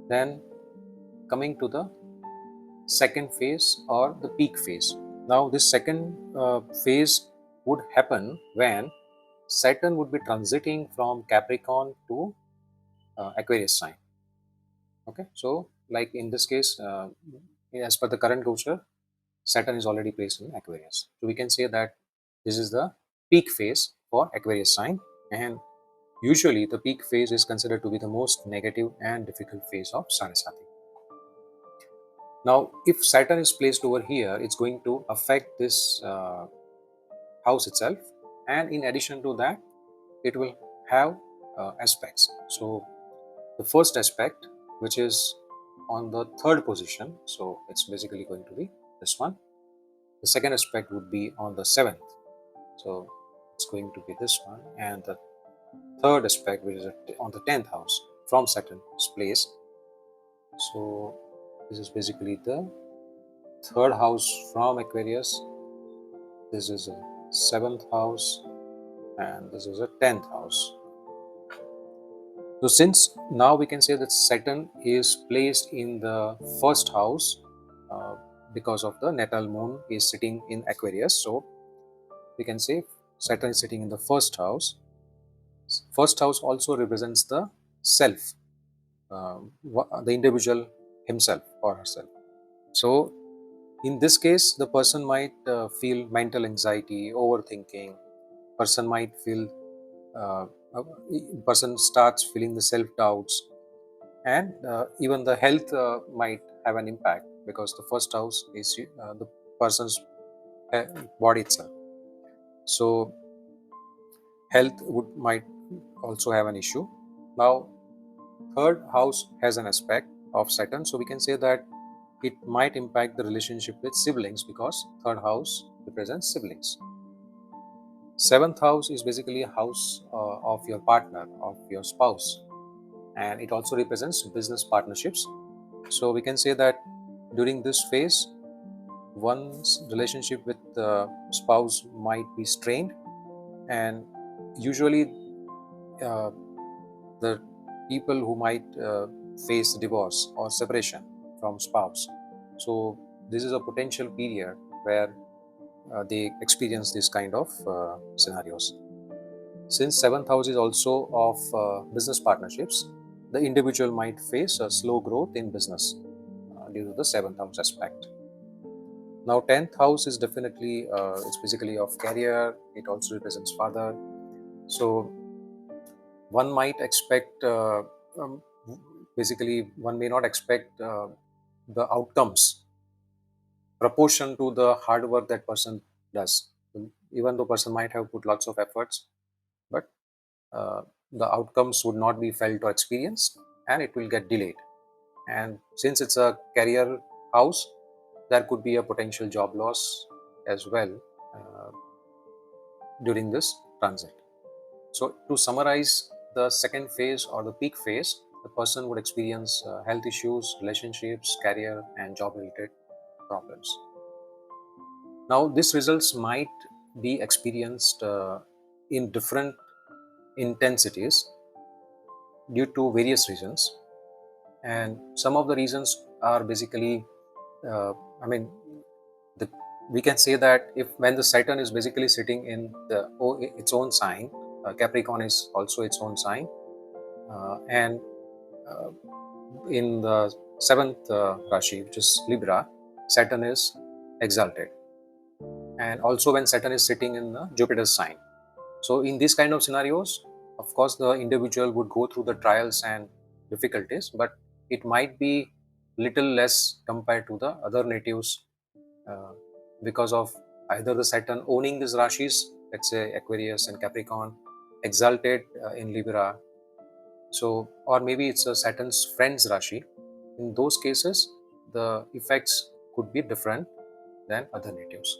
Then coming to the second phase or the peak phase. Now this second phase would happen when Saturn would be transiting from Capricorn to Aquarius sign. Okay, so like in this case, as per the current gochar, Saturn is already placed in Aquarius. So we can say that this is the peak phase for Aquarius sign, and usually the peak phase is considered to be the most negative and difficult phase of Sade Sati. Now, if Saturn is placed over here, it's going to affect this house itself, and in addition to that, it will have aspects. So the first aspect, which is on the third position, so it's basically going to be this one. The second aspect would be on the seventh, so it's going to be this one, and the third aspect, which is on the 10th house from Saturn's place. So this is basically the third house from Aquarius. This is a seventh house, and this is a 10th house. So since now we can say that Saturn is placed in the first house because of the Natal Moon is sitting in Aquarius. So we can say Saturn is sitting in the first house. First house also represents the self, the individual himself or herself. So in this case, the person might feel mental anxiety, overthinking. Person might feel, uh, person starts feeling the self doubts, and even the health might have an impact because the first house is the person's body itself. So health might also have an issue. Now third house has an aspect of Saturn, so we can say that it might impact the relationship with siblings because third house represents siblings. Seventh house is basically a house of your partner, of your spouse, and it also represents business partnerships. So we can say that during this phase, one's relationship with the spouse might be strained, and usually the people who might face divorce or separation from spouse. So this is a potential period where they experience this kind of scenarios. Since seventh house is also of business partnerships, the individual might face a slow growth in business due to the seventh house aspect. Now 10th house is definitely it's basically of career. It also represents father. So one might expect um, basically one may not expect the outcomes proportion to the hard work that person does. Even though person might have put lots of efforts, but uh, the outcomes would not be felt or experienced, and it will get delayed. And since it's a career house, there could be a potential job loss as well uh, during this transit. So to summarize the second phase or the peak phase, the person would experience health issues, relationships, career, and job related problems. Now, these results might be experienced in different intensities due to various reasons, and some of the reasons are basically, uh, I mean, the, we can say that if when the Saturn is basically sitting in its own sign, Capricorn is also its own sign, and uh, in the seventh Rashi, which is Libra, Saturn is exalted, and also when Saturn is sitting in the Jupiter's sign. So in these kind of scenarios, of course, the individual would go through the trials and difficulties, but it might be little less compared to the other natives uh, because of either the Saturn owning these Rashis, let's say Aquarius and Capricorn, exalted in Libra. So, or maybe it's a Saturn's friend's Rashi. In those cases, the effects could be different than other natives.